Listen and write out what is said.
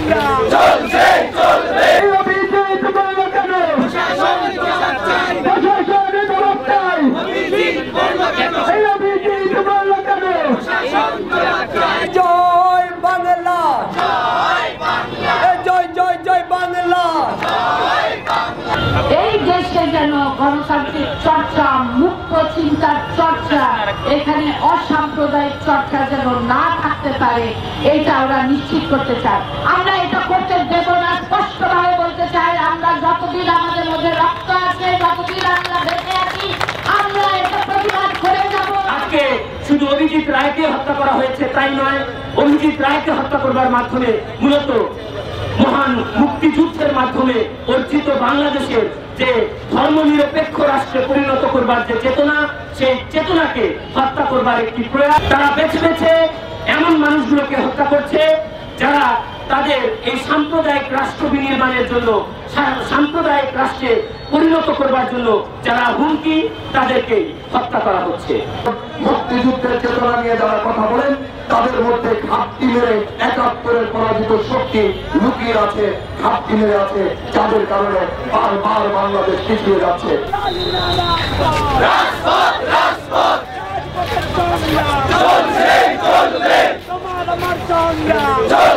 সংগ্রাম চলছে চলবে এই অভিজিৎ বলল কেন প্রশাসন জবাব চাই অভিজিৎ বলল কেন এই অভিজিৎ বলল কেন প্রশাসন জবাব চায় জয় বাংলা জয় বাংলা জয় জয় জয় বাংলা জয় বাংলা এই দেশে যেন গণতান্ত্রিক চর্চা, মুক্ত চিন্তার চর্চা, এখানে অসাম্প্রদায়িক চর্চা যেন না থাকতে পারে, এটা ওরা নিশ্চিত করতে চায়। আমরা এটা করতে দেব না, স্পষ্টভাবে বলতে চাই। আমরা যতদিন আমাদের মধ্যে রক্ত আছে, যতদিন আমরা বেঁচে আছি, আমরা এটা প্রতিবাদ করে যাব। আজকে শুধু অভিজিৎ রায়কে হত্যা করা হয়েছে তাই নয়, অভিজিৎ রায়কে হত্যা করবার মাধ্যমে মূলত মহান মুক্তিযুদ্ধের মাধ্যমে অর্জিত বাংলাদেশের যে ধর্মনিরপেক্ষ রাষ্ট্রে পরিণত করবার যে চেতনা, সেই চেতনাকে হত্যা করবার একটি প্রয়াস। তারা বেছে বেছে এমন মানুষগুলোকে হত্যা করছে যারা তাদের এই সাম্প্রদায়িক রাষ্ট্র বিনির্মাণের জন্য, সাম্প্রদায়িক রাষ্ট্রে পরিণত করবার জন্য যারা হুমকি, তাদেরকে হত্যা করা হচ্ছে। মুক্তিযুদ্ধের চেতনা নিয়ে যারা কথা বলেন তাদের মধ্যে ঘাটতি মেরে ৭১-এর পরাজিত শক্তি লুকিয়ে আছে, ঘাটতি মেরে আছে, যাদের কারণে বারবার বাংলাদেশ পিছিয়ে যাচ্ছে। রাজপথ রাজপথ চলছে চলবে তোমার আমার সংগ্রাম চলছে